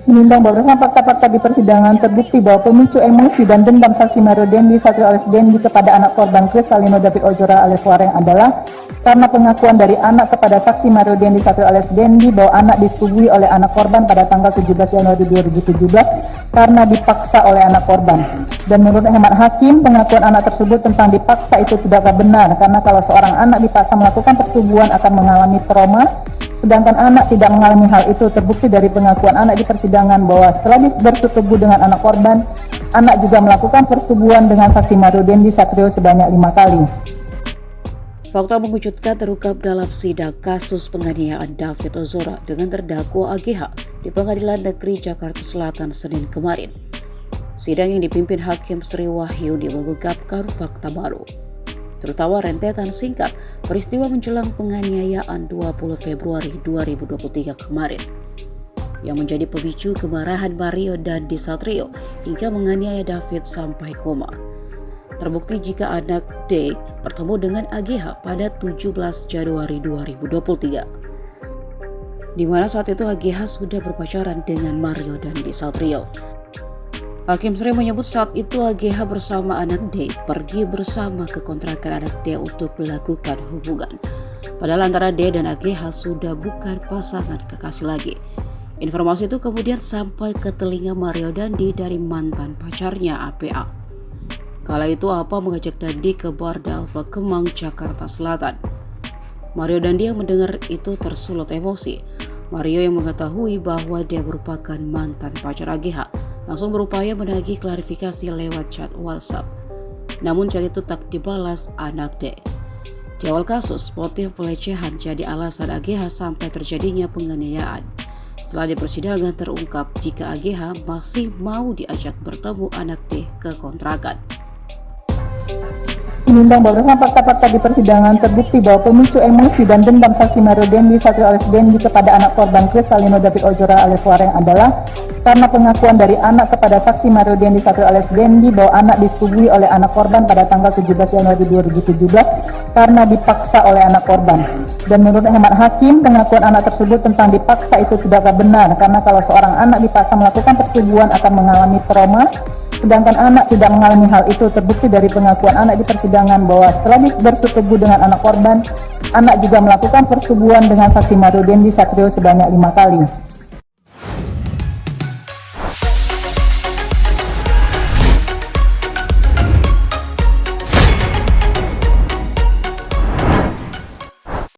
Menimbang berdasarkan fakta-fakta di persidangan, terbukti bahwa pemicu emosi dan dendam saksi Mario Dendi Satrio alias Dendi kepada anak korban Kristalino David Ojora alias Wareng adalah karena pengakuan dari anak kepada saksi Mario Dendi Satrio alias Dendi bahwa anak disetujui oleh anak korban pada tanggal 17 Januari 2017 karena dipaksa oleh anak korban. Dan menurut hemat hakim, pengakuan anak tersebut tentang dipaksa itu tidaklah benar karena kalau seorang anak dipaksa melakukan persetubuhan akan mengalami trauma, sedangkan anak tidak mengalami hal itu. Terbukti dari pengakuan anak di persidangan bahwa setelah bersetubuh dengan anak korban, anak juga melakukan persetubuhan dengan saksi Mario Dendi Satrio sebanyak 5 kali. Fakta mengejutkan terungkap dalam sidang kasus penganiayaan David Ozora dengan terdakwa AGH di Pengadilan Negeri Jakarta Selatan Senin kemarin. Sidang yang dipimpin Hakim Sri Wahyuni mengungkapkan fakta baru, terutama rentetan singkat peristiwa menjelang penganiayaan 20 Februari 2023 kemarin yang menjadi pemicu kemarahan Mario Dendi Satrio hingga menganiaya David sampai koma. Terbukti jika anak D bertemu dengan AGH pada 17 Januari 2023, di mana saat itu AGH sudah berpacaran dengan Mario Dendi Satrio. Hakim Sri menyebut saat itu AGH bersama anak D pergi bersama ke kontrakan anak D untuk melakukan hubungan. Padahal antara D dan AGH sudah bukan pasangan kekasih lagi. Informasi itu kemudian sampai ke telinga Mario Dendi dari mantan pacarnya APA. Kala itu APA mengajak Dendi ke bar di Alfa Kemang, Jakarta Selatan. Mario Dendi yang mendengar itu tersulut emosi. Mario yang mengetahui bahwa dia merupakan mantan pacar AGH langsung berupaya menagih klarifikasi lewat chat WhatsApp. Namun chat itu tak dibalas anak D. Di awal kasus, motif pelecehan jadi alasan AGH sampai terjadinya penganiayaan. Setelah di persidangan terungkap jika AGH masih mau diajak bertemu anak D ke kontrakan. Menimbang berdasarkan fakta-fakta di persidangan, terbukti bahwa pemicu emosi dan dendam saksi Mario Dendi Satrio alias Dendi kepada anak korban Kristalino David Ojora alias Wareng adalah karena pengakuan dari anak kepada saksi Mario Dendi Satrio alias Dendi bahwa anak disetujui oleh anak korban pada tanggal 17 Januari 2017 karena dipaksa oleh anak korban. Dan menurut hemat hakim, pengakuan anak tersebut tentang dipaksa itu tidaklah benar karena kalau seorang anak dipaksa melakukan persetubuhan akan mengalami trauma, sedangkan anak tidak mengalami hal itu. Terbukti dari pengakuan anak di persidangan bahwa setelah bersetubuh dengan anak korban, anak juga melakukan persetubuhan dengan saksi Mario Dendi Satrio sebanyak 5 kali.